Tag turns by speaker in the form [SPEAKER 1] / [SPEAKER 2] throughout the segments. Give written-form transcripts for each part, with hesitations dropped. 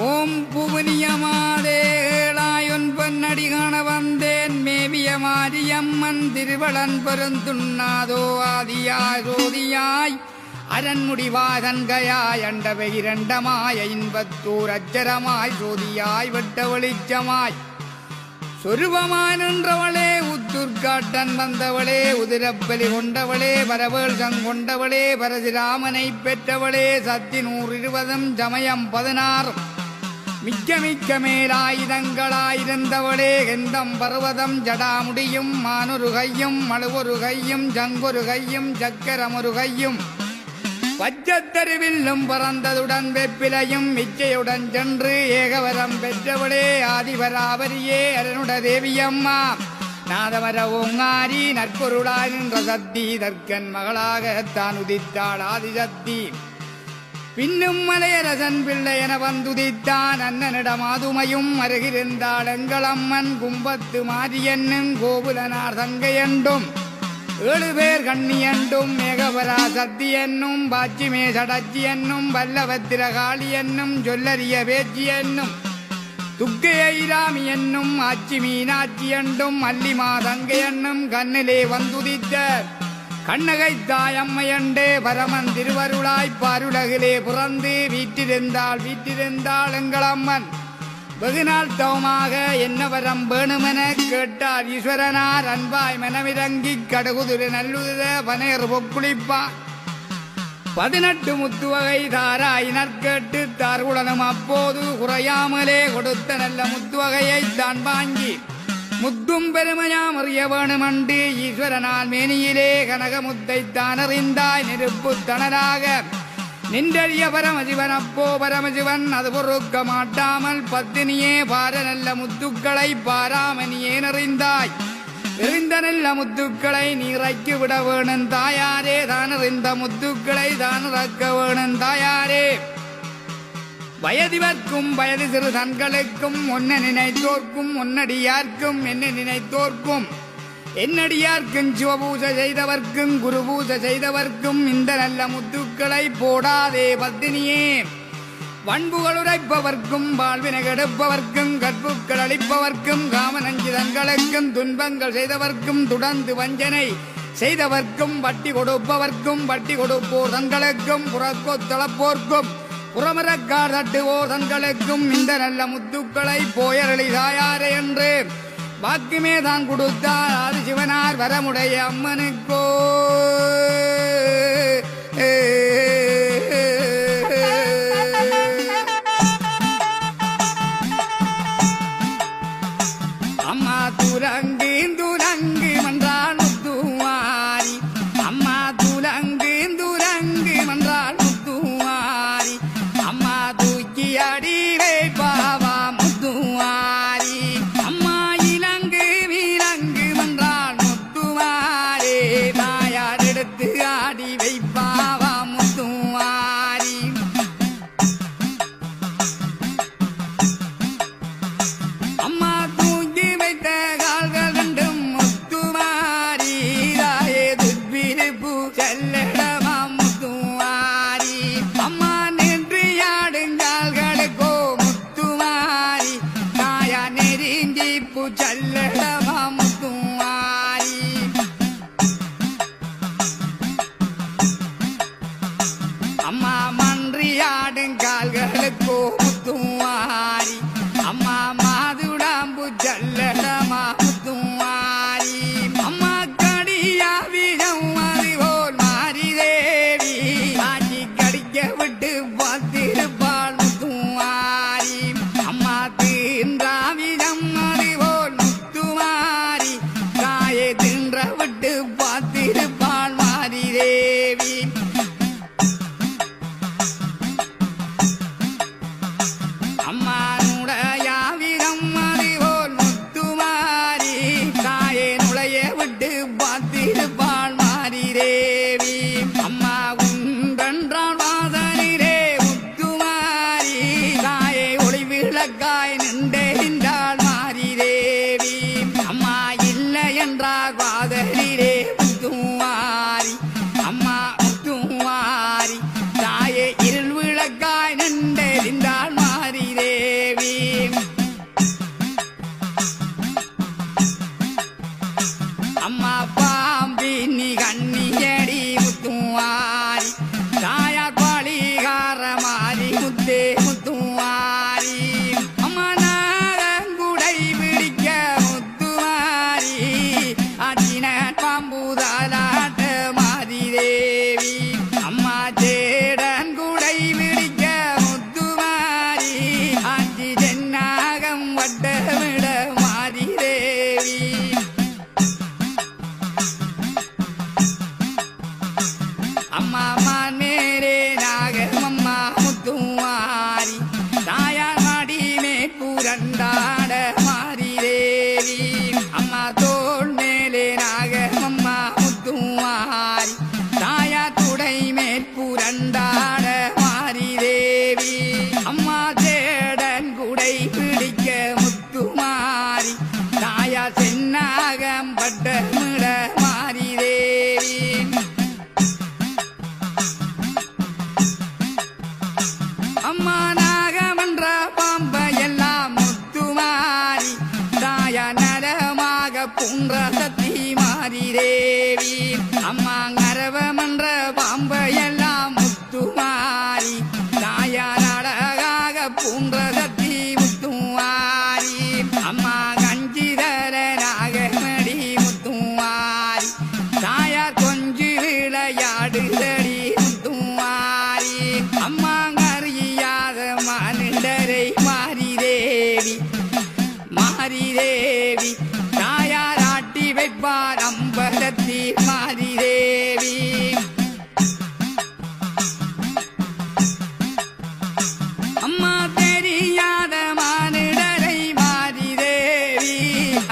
[SPEAKER 1] ஓம் புவனியமாதேளாயொன் பொன்னடி காண வந்தேன் மேவிய மாரியம்மன் திருவளன் பெருந்துண்ணாதோ ஆதியாய் சோதியாய் அரண்முடிவாதன்கையாய் அண்டவை இரண்டமாய் இன்பத்தூர் அச்சரமாய் சோதியாய் வெட்ட வெளிச்சமாய் சொருபமாய் நின்றவளே உத்துர்காட்டன் வந்தவளே உதிரப்பலி கொண்டவளே வரவேள் கங்கொண்டவளே பரசுராமனை பெற்றவளே சத்தி 120 சமயம் 16 மிக்க மிக்க மேலாயுதங்களாயிருந்தவளே கெந்தம் பர்வதம் ஜடாமுடியும் மானொரு கையும் மழுவொரு கையும் ஜங்கொரு கையும் சக்கரமொரு கையும் பச்சத்தருவில்லும் பறந்ததுடன் வெப்பிலையும் இச்சையுடன் சென்று ஏகவரம் பெற்றவளே ஆதிபராபரியே அரனுட தேவியம்மா நாதமர ஓங்காரி நற்பொருளாய் நின்ற சக்தி தற்கன் மகளாக தான் உதித்தாள் ஆதிசக்தி பின்னும் மலையரசன் பிள்ளை என வந்துதித்தான் அண்ணனிடம் ஆதுமையும் அருகிருந்தாள் எங்களம்மன் கும்பத்து மாரியன்னும் கோபுலனார் தங்கையண்டும் 7 பேர் கண்ணியண்டும் மேகபரா சக்தி என்னும் பாச்சிமே சடச்சி என்னும் வல்லபத்திரகாளி என்னும் சொல்லறிய பேச்சி என்னும் துக்கையிராமி என்னும் ஆச்சி மீனாட்சி என்றும் அல்லிமா தங்கை என்னும் கண்ணிலே வந்துதித்த கண்ணகை தாயம்மையண்டே பரமன் திருவருளாய் பாருலகிலே புறந்து வீற்றிருந்தாள் எங்களம்மன் வெகுநாள் தவமாக என்ன வரம் வேணுமென கேட்டார் ஈஸ்வரனார் அன்பாய் மனமிறங்கி கடுகுதிரு நல்லுத பனேர் பொக்குளிப்பார் 18 முத்துவகை தாராயினர் கேட்டு தார்குடனும் அப்போது குறையாமலே கொடுத்த நல்ல முத்துவகையை தான் வாங்கி முத்தும் பெருமையாம் அறிய வேணுமண்டு ஈஸ்வரனால் மேனியிலே கனகமுத்தை தான் அறிந்தாய் நெருப்பு தணராக நின்றறிய பரமசிவன் அப்போ பரமசிவன் அது பொறுக்க மாட்டாமல் பத்தினியே பார நல்ல முத்துக்களை பாராமணியே நெறிந்தாய் எறிந்த நல்ல முத்துக்களை நீரைக்கு விட வேணும் தாயாரே தான் எறிந்த முத்துக்களை தான் இறக்க வேணும் தாயாரே வயதிவர்க்கும் வயது சிறு தன்களுக்கும் ஒன்ன நினைத்தோர்க்கும் ஒன்னடியார்க்கும் என்ன நினைத்தோர்க்கும் என்னடியார்க்கும் சிவபூசை செய்தவர்க்கும் குருபூசை செய்தவர்க்கும் இந்த நல்ல முத்துக்களை போடாதே பத்தினியே வன்புகள் உரைப்பவர்க்கும் வாழ்வினை கெடுப்பவர்க்கும் கற்புக்கள் அளிப்பவர்க்கும் காமநஞ்சிதங்களுக்கும் துன்பங்கள் செய்தவர்க்கும் துடந்து வஞ்சனை செய்தவர்க்கும் வட்டி கொடுப்பவர்க்கும் வட்டி கொடுப்போர் தங்களுக்கும் புறக்கொத்தளப்போர்க்கும் புறமரக்கார் தட்டுவோர் தங்களுக்கும் இந்த நல்ல முத்துக்களை போயரளி தாயாரே என்று வாக்குமே தான் கொடுத்தார் ஆதி சிவனார் வரமுடைய அம்மனுக்கோ அம்மா துரங்கு துரங்கு மன்றாள் முத்துவாரி அம்மா துரங்கு துரங்கு மன்றாள் முத்துவாரி அம்மா தூக்கி அடி வைப்பாவா முத்துவாரி அம்மா ஆடி வைப்பாவா முத்துவாரி அம்மா தூக்கி வைத்த கால்கள் ரெண்டும் முத்துவாரி தாயே துர்பிரிப்பு செல்லடமா முத்துவாரி அம்மா நின்று ஆடுங்கால்களுக்கோ முத்துவாரி தாயா நெருங்கி செல்லடமா முத்துவாரி அம்மா மன்றியாடும் கால்களுக்கோ முத்துவாரி அம்மா மாதுடாம்பு செல்லடமா முத்துவாரி அம்மா கடியா விடம் அறிவோர் மாறி தேவி ஆட்சி கடிக்க விட்டு தேவி அம்மா கரவமன்ற பாம்பையெல்லாம் முத்துமாரி தாயார் அழகாக பூன்ற சக்தி முத்துமாரி அம்மா கஞ்சிதர நாகமடி முத்துமாரி தாயார் கொஞ்சி விளையாடுதடி முத்துமாரி அம்மா கறியாத மானிடரை மாரி தேவி தாயார் ஆட்டி வைப்பார் அம்பலத்தில் மாரி தேவி அம்மா தெரியாத மானிடரை மாரி தேவி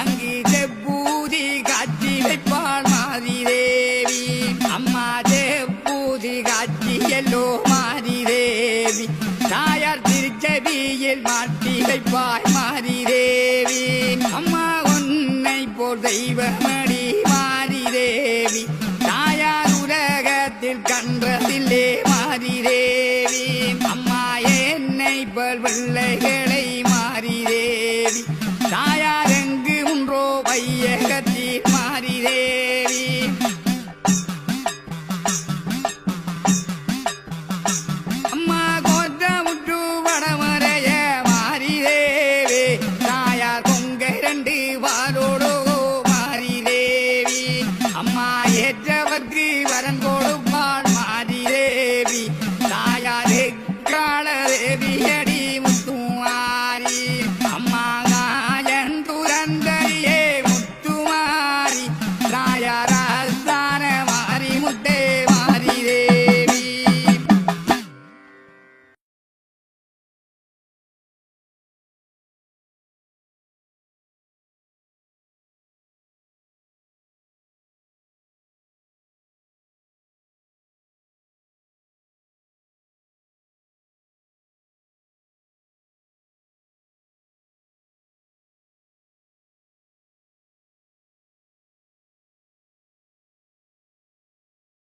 [SPEAKER 1] அங்கு செப்பூதி காட்சி வைப்பாள் மாரி தேவி அம்மா செப்பூதி காட்சி எல்லோ மாரி தேவி தாயார் திருச்செவியில் மாட்டி வைப்பாய் மாரி தேவி அம்மா உன்னை போல் தெய்வமடி